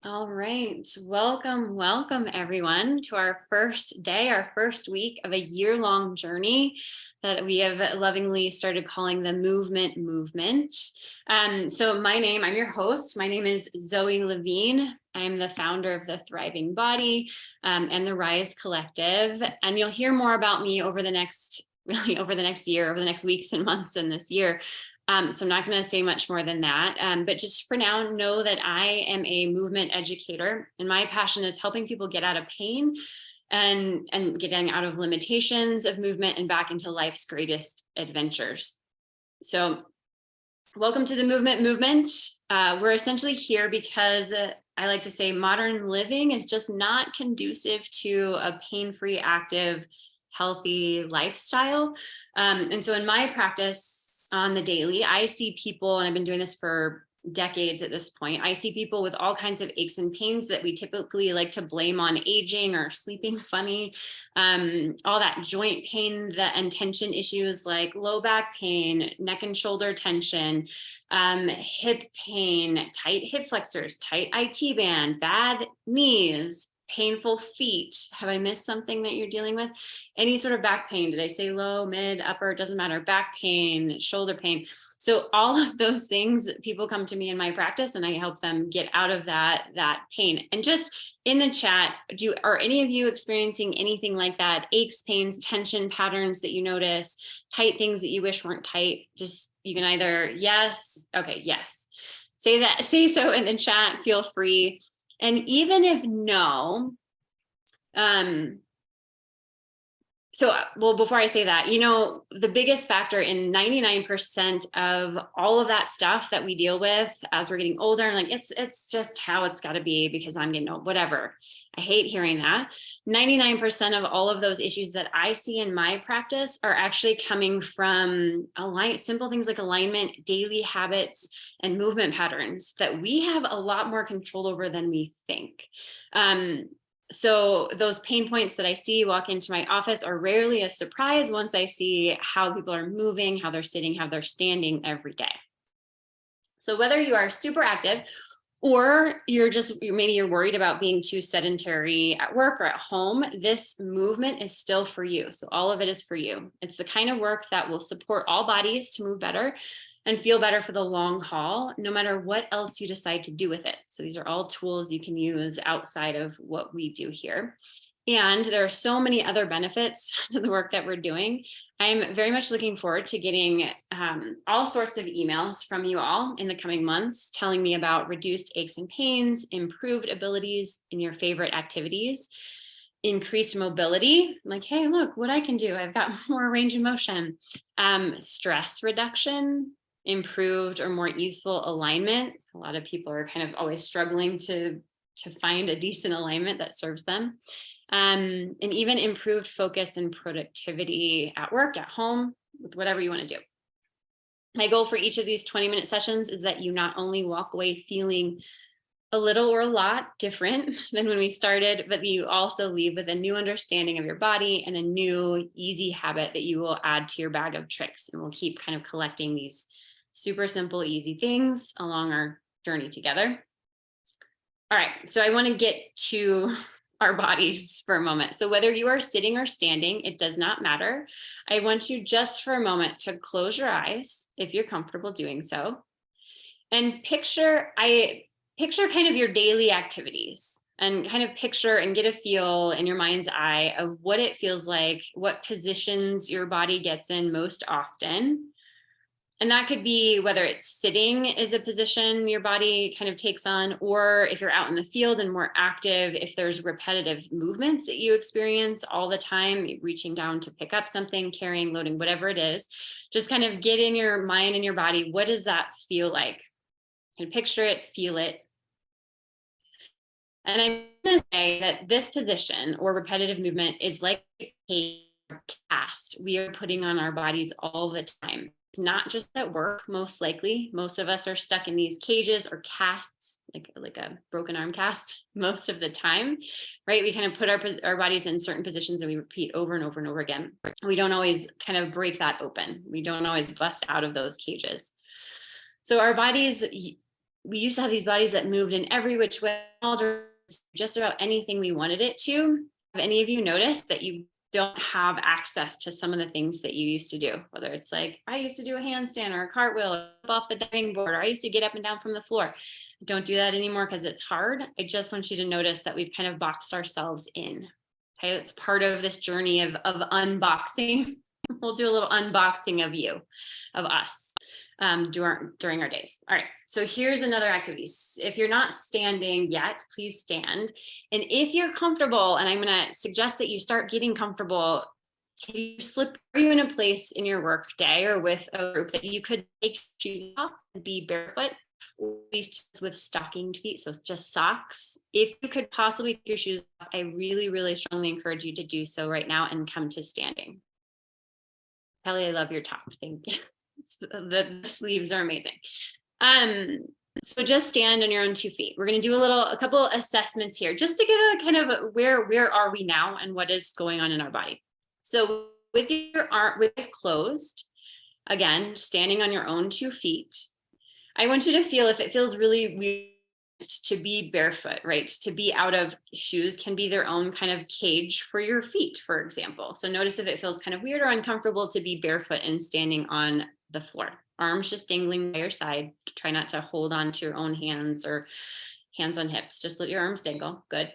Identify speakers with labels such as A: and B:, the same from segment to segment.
A: All right. Welcome everyone to our first day, our first week of a year-long journey that we have lovingly started calling the movement. I'm your host. My name is Zoe Levine. I'm the founder of the Thriving Body and the Rise Collective. And you'll hear more about me over the next year, over the next weeks and months in this year. So I'm not going to say much more than that, but just for now, know that I am a movement educator, and my passion is helping people get out of pain and getting out of limitations of movement and back into life's greatest adventures. So welcome to the movement. We're essentially here because I like to say modern living is just not conducive to a pain-free, active, healthy lifestyle. And so in my practice, on the daily, I see people, and I've been doing this for decades at this point, I see people with all kinds of aches and pains that we typically like to blame on aging or sleeping funny, all that joint pain and tension issues like low back pain, neck and shoulder tension, hip pain, tight hip flexors, tight IT band, bad knees, painful feet. Have I missed something that you're dealing with? Any sort of back pain? Did I say low, mid, upper? It doesn't matter. Back pain, shoulder pain. So all of those things, people come to me in my practice and I help them get out of that pain. And just in the chat, are any of you experiencing anything like that? Aches, pains, tension patterns that you notice, tight things that you wish weren't tight? Just, you can either yes. Okay. Yes. Say so in the chat, feel free. And even if no, before I say that, the biggest factor in 99% of all of that stuff that we deal with as we're getting older, and it's just how it's got to be because I'm getting old, whatever. I hate hearing that. 99% of all of those issues that I see in my practice are actually coming from simple things like alignment, daily habits, and movement patterns that we have a lot more control over than we think. So those pain points that I see walk into my office are rarely a surprise once I see how people are moving, how they're sitting, how they're standing every day. So whether you are super active or maybe you're worried about being too sedentary at work or at home, this movement is still for you. So all of it is for you. It's the kind of work that will support all bodies to move better and feel better for the long haul, no matter what else you decide to do with it. So these are all tools you can use outside of what we do here. And there are so many other benefits to the work that we're doing. I'm very much looking forward to getting all sorts of emails from you all in the coming months, telling me about reduced aches and pains, improved abilities in your favorite activities, increased mobility, like, hey, look what I can do. I've got more range of motion, stress reduction, improved or more easeful alignment. A lot of people are kind of always struggling to find a decent alignment that serves them. And even improved focus and productivity at work, at home, with whatever you want to do. My goal for each of these 20-minute sessions is that you not only walk away feeling a little or a lot different than when we started, but that you also leave with a new understanding of your body and a new easy habit that you will add to your bag of tricks. And we'll keep kind of collecting these super simple, easy things along our journey together. All right, so I want to get to our bodies for a moment. So whether you are sitting or standing, it does not matter. I want you just for a moment to close your eyes if you're comfortable doing so, and picture kind of your daily activities, and kind of picture and get a feel in your mind's eye of what it feels like, what positions your body gets in most often. And that could be whether it's sitting is a position your body kind of takes on, or if you're out in the field and more active, if there's repetitive movements that you experience all the time, reaching down to pick up something, carrying, loading, whatever it is, just kind of get in your mind and your body. What does that feel like? And picture it, feel it. And I'm going to say that this position or repetitive movement is like a cast we are putting on our bodies all the time. It's not just at work, most likely. Most of us are stuck in these cages or casts, like a broken arm cast most of the time, right? We kind of put our bodies in certain positions and we repeat over and over and over again. We don't always kind of break that open. We don't always bust out of those cages. So our bodies we used to have these bodies that moved in every which way, just about anything we wanted it to. Have any of you noticed that you don't have access to some of the things that you used to do? Whether it's like, I used to do a handstand or a cartwheel off the diving board, or I used to get up and down from the floor. I don't do that anymore because it's hard. I just want you to notice that we've kind of boxed ourselves in. Okay, it's part of this journey of unboxing. We'll do a little unboxing of you, of us. During our days. All right, so here's another activity. If you're not standing yet, please stand. And if you're comfortable, and I'm going to suggest that you start getting comfortable, can you slip, are you in a place in your work day or with a group that you could take your shoes off and be barefoot, or at least with stockinged feet, so it's just socks? If you could possibly take your shoes off, I really, really strongly encourage you to do so right now and come to standing. Kelly, I love your top. Thank you. The sleeves are amazing. So just stand on your own 2 feet. We're going to do a couple assessments here just to get a kind of where are we now and what is going on in our body. So with your arm, with eyes closed, again, standing on your own 2 feet, I want you to feel if it feels really weird to be barefoot, right? To be out of shoes can be their own kind of cage for your feet, for example. So notice if it feels kind of weird or uncomfortable to be barefoot and standing on the floor. Arms just dangling by your side. Try not to hold on to your own hands or hands on hips. Just let your arms dangle. Good.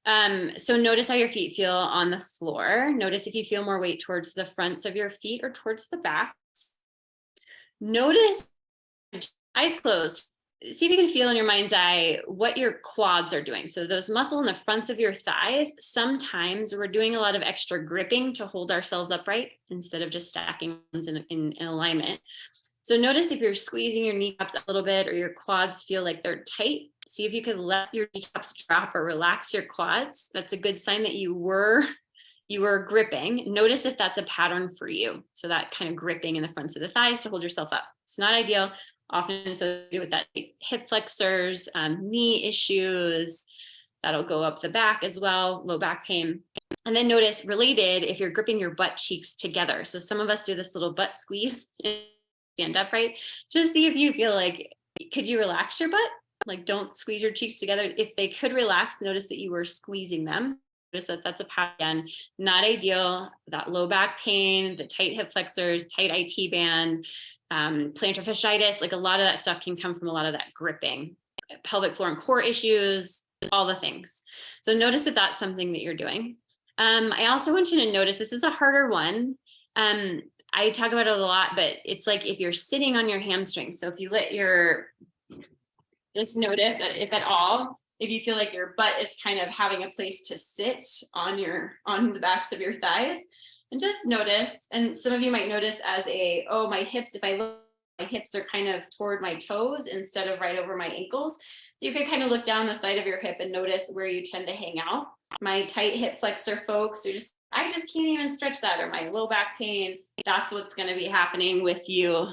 A: So notice how your feet feel on the floor. Notice if you feel more weight towards the fronts of your feet or towards the backs. Notice, eyes closed, see if you can feel in your mind's eye what your quads are doing. So those muscles in the fronts of your thighs, sometimes we're doing a lot of extra gripping to hold ourselves upright instead of just stacking in alignment. So notice if you're squeezing your kneecaps a little bit or your quads feel like they're tight. See if you could let your kneecaps drop or relax your quads. That's a good sign that you were gripping. Notice if that's a pattern for you. So that kind of gripping in the fronts of the thighs to hold yourself up. It's not ideal, often associated with that hip flexors, knee issues. That'll go up the back as well, low back pain. And then notice related if you're gripping your butt cheeks together. So some of us do this little butt squeeze, stand upright. Just see if you feel like, could you relax your butt? Like don't squeeze your cheeks together. If they could relax, notice that you were squeezing them. Notice that that's a pattern, not ideal. That low back pain, the tight hip flexors, tight IT band, plantar fasciitis, like a lot of that stuff can come from a lot of that gripping, pelvic floor and core issues, all the things. So notice if that's something that you're doing. I also want you to notice, this is a harder one. I talk about it a lot, but it's like if you're sitting on your hamstring. So if you just notice that if at all, if you feel like your butt is kind of having a place to sit on the backs of your thighs, and just notice, and some of you might notice as my hips, if I look, my hips are kind of toward my toes instead of right over my ankles. So you could kind of look down the side of your hip and notice where you tend to hang out. My tight hip flexor folks, I just can't even stretch that, or my low back pain, that's what's going to be happening with you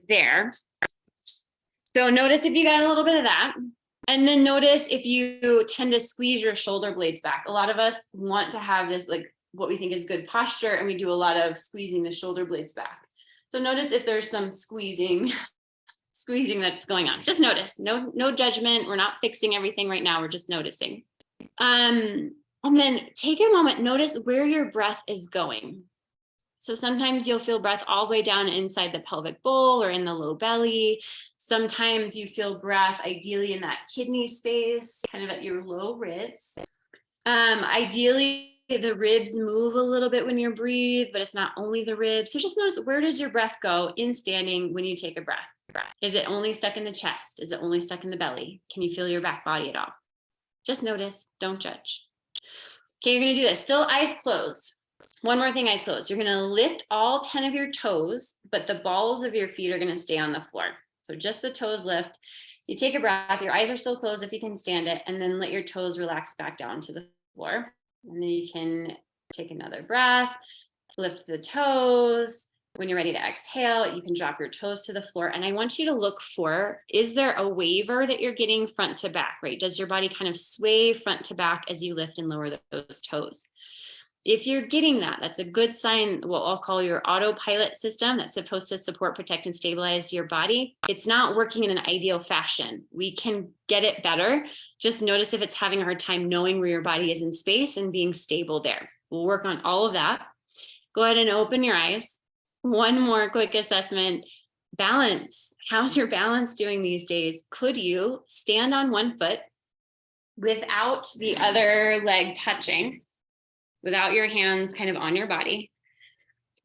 A: there. So notice if you got a little bit of that. And then notice if you tend to squeeze your shoulder blades back. A lot of us want to have this, like what we think is good posture, and we do a lot of squeezing the shoulder blades back. So notice if there's some squeezing that's going on. Just notice, no judgment. We're not fixing everything right now. We're just noticing. And then take a moment, notice where your breath is going. So sometimes you'll feel breath all the way down inside the pelvic bowl or in the low belly. Sometimes you feel breath ideally in that kidney space, kind of at your low ribs. Ideally, the ribs move a little bit when you breathe, but it's not only the ribs. So just notice, where does your breath go in standing when you take a breath? Is it only stuck in the chest? Is it only stuck in the belly? Can you feel your back body at all? Just notice, don't judge. Okay, you're gonna do this, still eyes closed. One more thing, eyes closed. You're gonna lift all 10 of your toes, but the balls of your feet are gonna stay on the floor. So just the toes lift. You take a breath, your eyes are still closed if you can stand it, and then let your toes relax back down to the floor. And then you can take another breath, lift the toes. When you're ready to exhale, you can drop your toes to the floor. And I want you to look for, is there a waver that you're getting front to back, right? Does your body kind of sway front to back as you lift and lower those toes? If you're getting that, that's a good sign, what I'll call your autopilot system that's supposed to support, protect, and stabilize your body. It's not working in an ideal fashion. We can get it better. Just notice if it's having a hard time knowing where your body is in space and being stable there. We'll work on all of that. Go ahead and open your eyes. One more quick assessment. Balance. How's your balance doing these days? Could you stand on one foot without the other leg touching, without your hands kind of on your body?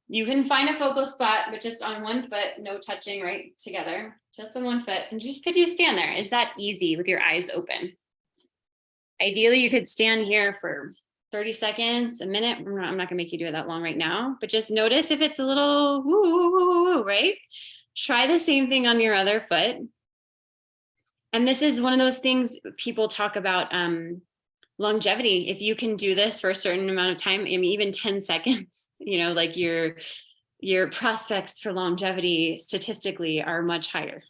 A: You can find a focal spot, but just on one foot, no touching right together, just on one foot. And just could you stand there? Is that easy with your eyes open? Ideally, you could stand here for 30 seconds, a minute. I'm not gonna make you do it that long right now, but just notice if it's a little woo, right? Try the same thing on your other foot. And this is one of those things people talk about, longevity. If you can do this for a certain amount of time, I mean, even 10 seconds, you know, like your prospects for longevity statistically are much higher.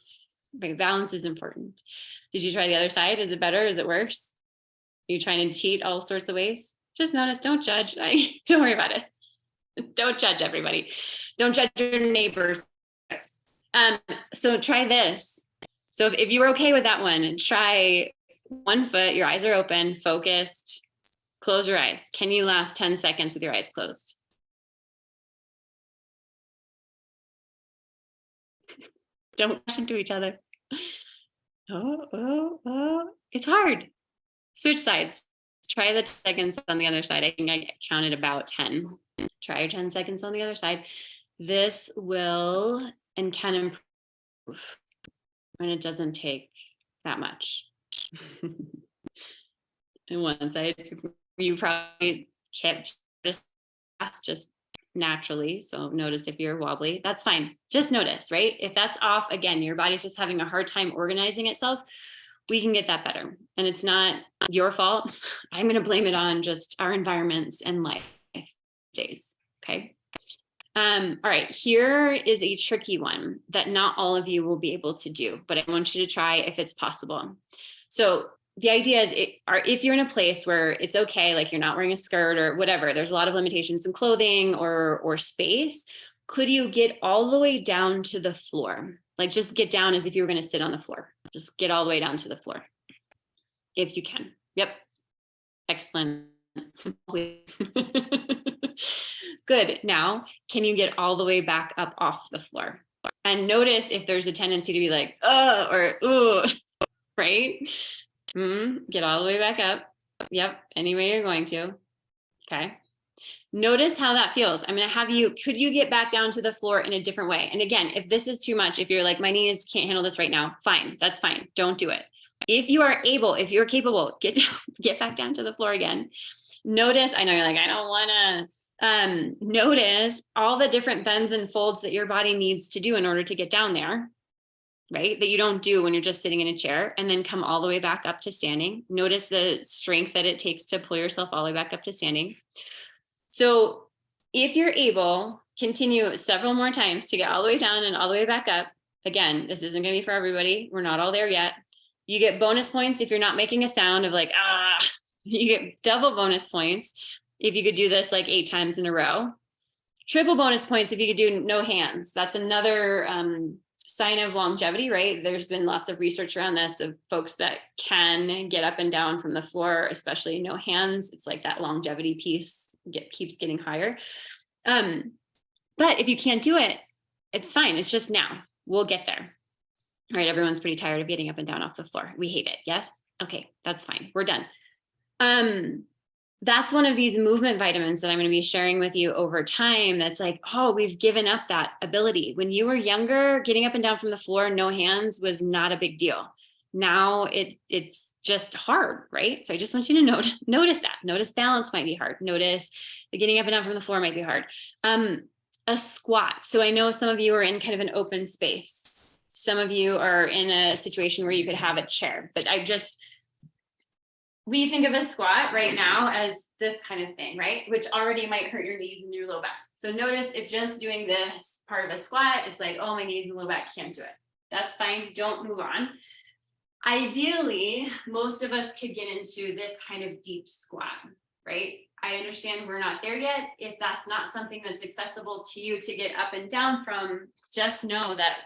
A: But balance is important. Did you try the other side? Is it better? Is it worse? Are you trying to cheat all sorts of ways? Just notice, don't judge. Don't worry about it. Don't judge everybody. Don't judge your neighbors. So try this. So if you were okay with that one, try one foot, your eyes are open, focused, close your eyes. Can you last 10 seconds with your eyes closed? Don't rush into each other. Oh, it's hard. Switch sides. Try the 10 seconds on the other side. I think I counted about 10. Try your 10 seconds on the other side. This will and can improve when it doesn't take that much. And one side, you probably can't just naturally. So notice if you're wobbly, that's fine. Just notice, right? If that's off, again, your body's just having a hard time organizing itself. We can get that better. And it's not your fault. I'm going to blame it on just our environments and life days. Okay. All right. Here is a tricky one that not all of you will be able to do, but I want you to try if it's possible. So the idea is if you're in a place where it's okay, like you're not wearing a skirt or whatever, there's a lot of limitations in clothing or space. Could you get all the way down to the floor? Like just get down as if you were going to sit on the floor. Just get all the way down to the floor. If you can. Yep. Excellent. Good. Now, can you get all the way back up off the floor? And notice if there's a tendency to be like, or ooh, right? Get all the way back up. Yep. Any way you're going to. Okay. Notice how that feels. I'm going to have you, could you get back down to the floor in a different way? And again, if this is too much, if you're like, my knees can't handle this right now, fine. That's fine. Don't do it. If you are able, if you're capable, get back down to the floor again. Notice, I know you're like, I don't want to, notice all the different bends and folds that your body needs to do in order to get down there, right? That you don't do when you're just sitting in a chair, and then come all the way back up to standing. Notice the strength that it takes to pull yourself all the way back up to standing. So if you're able, continue several more times to get all the way down and all the way back up. Again, this isn't going to be for everybody. We're not all there yet. You get bonus points if you're not making a sound of like, you get double bonus points if you could do this like 8 times in a row. Triple bonus points if you could do no hands. That's another sign of longevity, right? There's been lots of research around this of folks that can get up and down from the floor, especially no hands. It's like that longevity piece keeps getting higher. But if you can't do it, it's fine. It's just now. We'll get there. All right, everyone's pretty tired of getting up and down off the floor. We hate it. Yes? Okay, that's fine. We're done. That's one of these movement vitamins that I'm going to be sharing with you over time. That's like, oh, we've given up that ability. When you were younger, getting up and down from the floor, no hands was not a big deal. Now it's just hard, right? So I just want you to notice that. Notice balance might be hard. Notice the getting up and down from the floor might be hard. A squat. So I know some of you are in kind of an open space. Some of you are in a situation where you could have a chair, but we think of a squat right now as this kind of thing, right? Which already might hurt your knees and your low back. So notice if just doing this part of a squat, it's like, oh, my knees and low back can't do it. That's fine. Don't move on. Ideally, most of us could get into this kind of deep squat, right? I understand we're not there yet. If that's not something that's accessible to you to get up and down from, just know that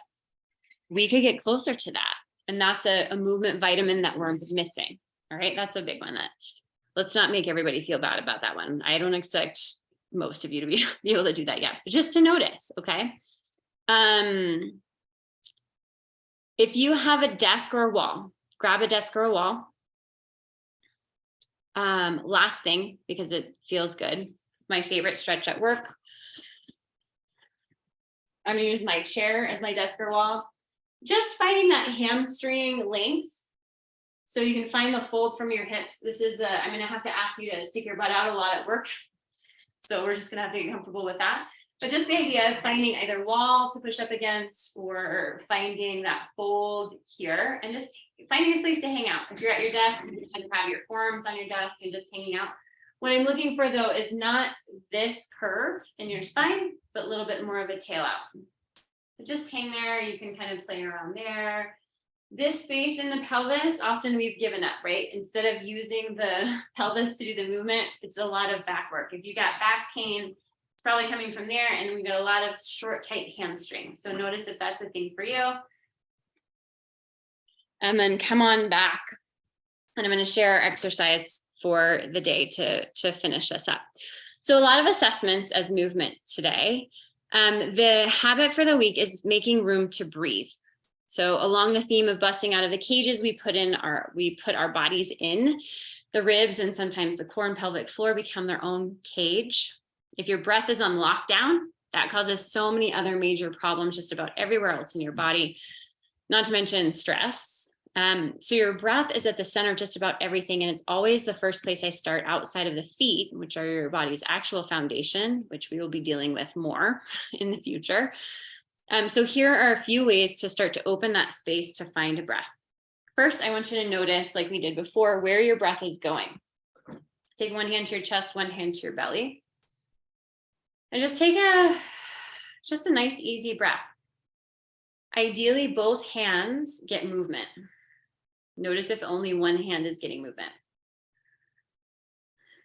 A: we could get closer to that. And that's a movement vitamin that we're missing. All right. That's a big one. That let's not make everybody feel bad about that one. I don't expect most of you to be able to do that yet, just to notice. Okay. If you have a desk or a wall, grab a desk or a wall. Last thing, because it feels good, my favorite stretch at work. I'm gonna use my chair as my desk or wall. Just finding that hamstring length. So you can find the fold from your hips. This is I'm gonna have to ask you to stick your butt out a lot at work. So we're just gonna have to get comfortable with that. But just the idea of finding either wall to push up against or finding that fold here and just finding a space to hang out. If you're at your desk, you kind of have your forearms on your desk and just hanging out. What I'm looking for though is not this curve in your spine, but a little bit more of a tail out. So just hang there. You can kind of play around there. This space in the pelvis, often we've given up, right? Instead of using the pelvis to do the movement, it's a lot of back work. If you got back pain, it's probably coming from there, and we got a lot of short, tight hamstrings. So notice if that's a thing for you. And then come on back. And I'm going to share our exercise for the day to finish this up. So a lot of assessments as movement today. The habit for the week is making room to breathe. So along the theme of busting out of the cages, we put our bodies in. The ribs and sometimes the core and pelvic floor become their own cage. If your breath is on lockdown, that causes so many other major problems just about everywhere else in your body, not to mention stress. So your breath is at the center of just about everything. And it's always the first place I start outside of the feet, which are your body's actual foundation, which we will be dealing with more in the future. So here are a few ways to start to open that space to find a breath. First, I want you to notice, like we did before, where your breath is going. Take one hand to your chest, one hand to your belly. And just take a nice, easy breath. Ideally, both hands get movement. Notice if only one hand is getting movement.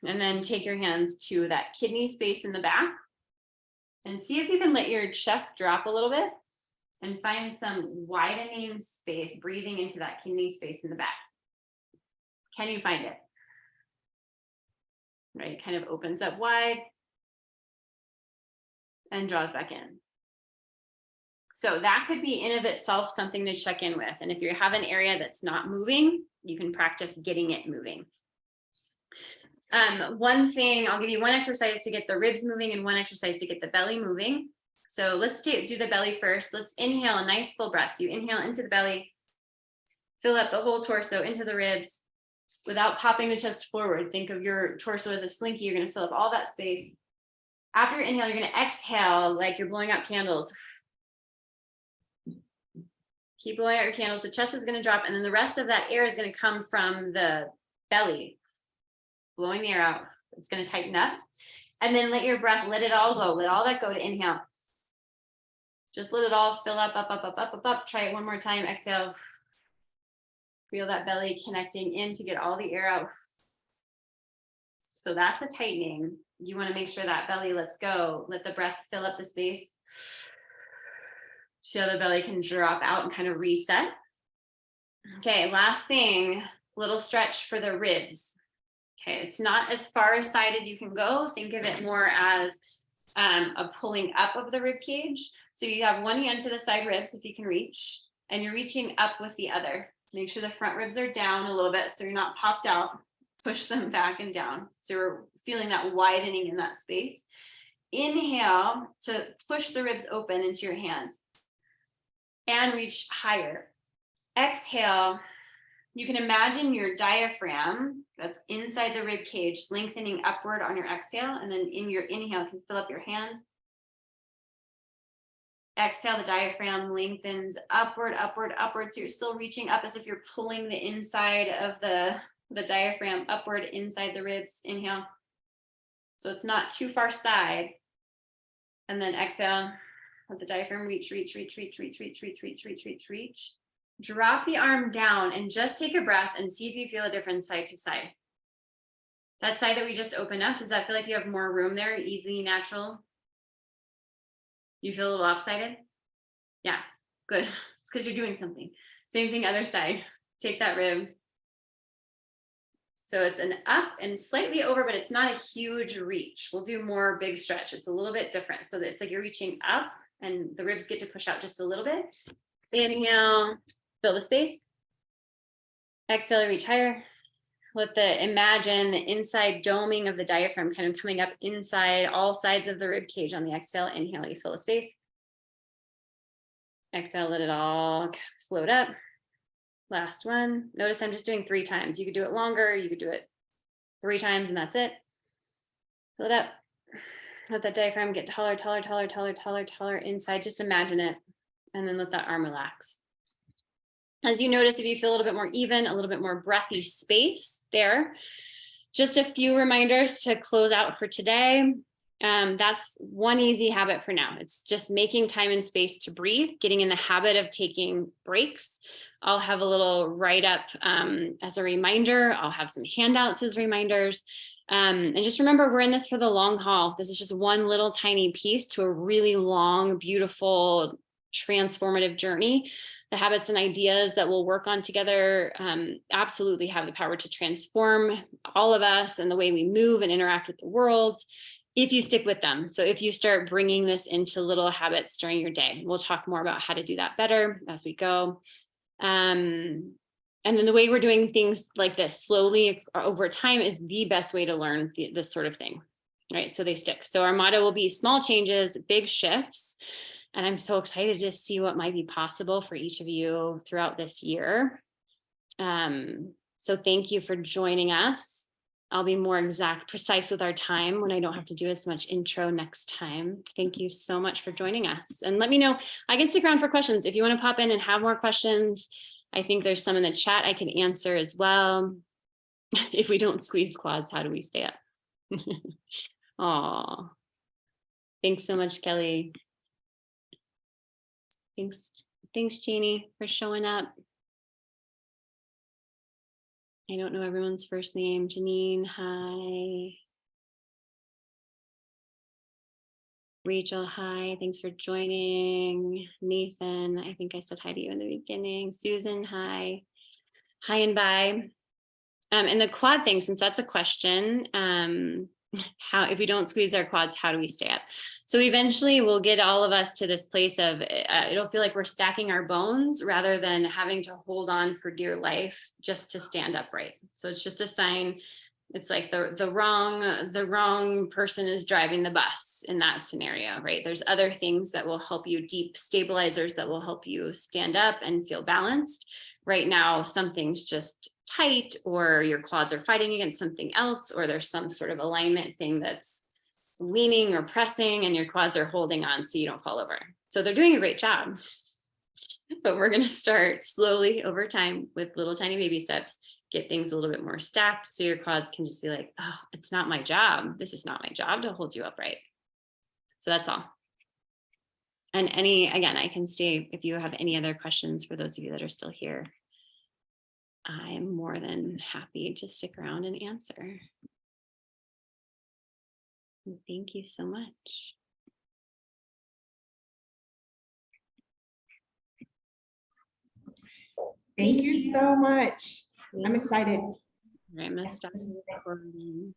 A: And then take your hands to that kidney space in the back. And see if you can let your chest drop a little bit and find some widening space, breathing into that kidney space in the back. Can you find it? Right, kind of opens up wide and draws back in. So that could be in of itself something to check in with. And if you have an area that's not moving, you can practice getting it moving. One thing, I'll give you one exercise to get the ribs moving and one exercise to get the belly moving. So let's do the belly first. Let's inhale a nice full breath. So you inhale into the belly, fill up the whole torso into the ribs without popping the chest forward. Think of your torso as a slinky. You're going to fill up all that space. After your inhale, you're going to exhale like you're blowing out candles. Keep blowing out your candles. The chest is going to drop, and then the rest of that air is going to come from the belly. Blowing the air out. It's going to tighten up. And then let your breath, let it all go. Let all that go to inhale. Just let it all fill up, up, up, up, up, up, up. Try it one more time. Exhale. Feel that belly connecting in to get all the air out. So that's a tightening. You want to make sure that belly lets go. Let the breath fill up the space. So the belly can drop out and kind of reset. Okay, last thing, little stretch for the ribs. Okay, it's not as far aside as you can go. Think of it more as a pulling up of the rib cage. So you have one hand to the side ribs if you can reach, and you're reaching up with the other. Make sure the front ribs are down a little bit so you're not popped out. Push them back and down. So we're feeling that widening in that space. Inhale to push the ribs open into your hands and reach higher. Exhale. You can imagine your diaphragm that's inside the rib cage lengthening upward on your exhale, and then in your inhale you can fill up your hand. Exhale, the diaphragm lengthens upward, upward, upward. So you're still reaching up as if you're pulling the inside of the diaphragm upward inside the ribs. Inhale. So it's not too far side. And then exhale, let the diaphragm reach, reach, reach, reach, reach, reach, reach, reach, reach, reach, reach. Drop the arm down and just take a breath and see if you feel a difference side to side. That side that we just opened up, does that feel like you have more room there? Easy, natural? You feel a little lopsided? Yeah, good. It's because you're doing something. Same thing, other side. Take that rib. So it's an up and slightly over, but it's not a huge reach. We'll do more big stretch. It's a little bit different. So it's like you're reaching up and the ribs get to push out just a little bit. Inhale, fill the space. Exhale, reach higher. Let the imagine the inside doming of the diaphragm kind of coming up inside all sides of the rib cage on the exhale. Inhale, you fill the space. Exhale, let it all float up. Last one. Notice I'm just doing 3 times. You could do it longer. You could do it 3 times and that's it. Fill it up. Let that diaphragm get taller, taller, taller, taller, taller, taller inside. Just imagine it. And then let that arm relax. As you notice, if you feel a little bit more even, a little bit more breathy space there. Just a few reminders to close out for today. That's one easy habit for now. It's just making time and space to breathe, getting in the habit of taking breaks. I'll have a little write-up as a reminder. I'll have some handouts as reminders. And just remember, we're in this for the long haul. This is just one little tiny piece to a really long, beautiful, transformative journey. The habits and ideas that we'll work on together absolutely have the power to transform all of us and the way we move and interact with the world if you stick with them. So if you start bringing this into little habits during your day, we'll talk more about how to do that better as we go. And then the way we're doing things like this slowly over time is the best way to learn this sort of thing, right? So they stick. So our motto will be small changes, big shifts. And I'm so excited to see what might be possible for each of you throughout this year. So thank you for joining us. I'll be more precise with our time when I don't have to do as much intro next time. Thank you so much for joining us. And let me know, I can stick around for questions. If you want to pop in and have more questions, I think there's some in the chat I can answer as well. If we don't squeeze quads, how do we stay up? Oh, thanks so much, Kelly. Thanks, Jeannie, for showing up. I don't know everyone's first name. Janine, hi. Rachel, hi. Thanks for joining. Nathan, I think I said hi to you in the beginning. Susan, hi. Hi and bye. And the quad thing, since that's a question, how, if we don't squeeze our quads, how do we stay up? So eventually we'll get all of us to this place of it'll feel like we're stacking our bones rather than having to hold on for dear life just to stand upright. So it's just a sign. It's like the wrong person is driving the bus in that scenario, right? There's other things that will help you, deep stabilizers that will help you stand up and feel balanced. Right now, something's just tight, or your quads are fighting against something else, or there's some sort of alignment thing that's leaning or pressing and your quads are holding on so you don't fall over. So they're doing a great job, but we're going to start slowly over time with little tiny baby steps, get things a little bit more stacked so your quads can just be like, oh, it's not my job. This is not my job to hold you upright. So that's all. And again, I can stay if you have any other questions for those of you that are still here. I'm more than happy to stick around and answer. Thank you so much.
B: Thank you so much. I'm excited.
A: I'm gonna stop recording.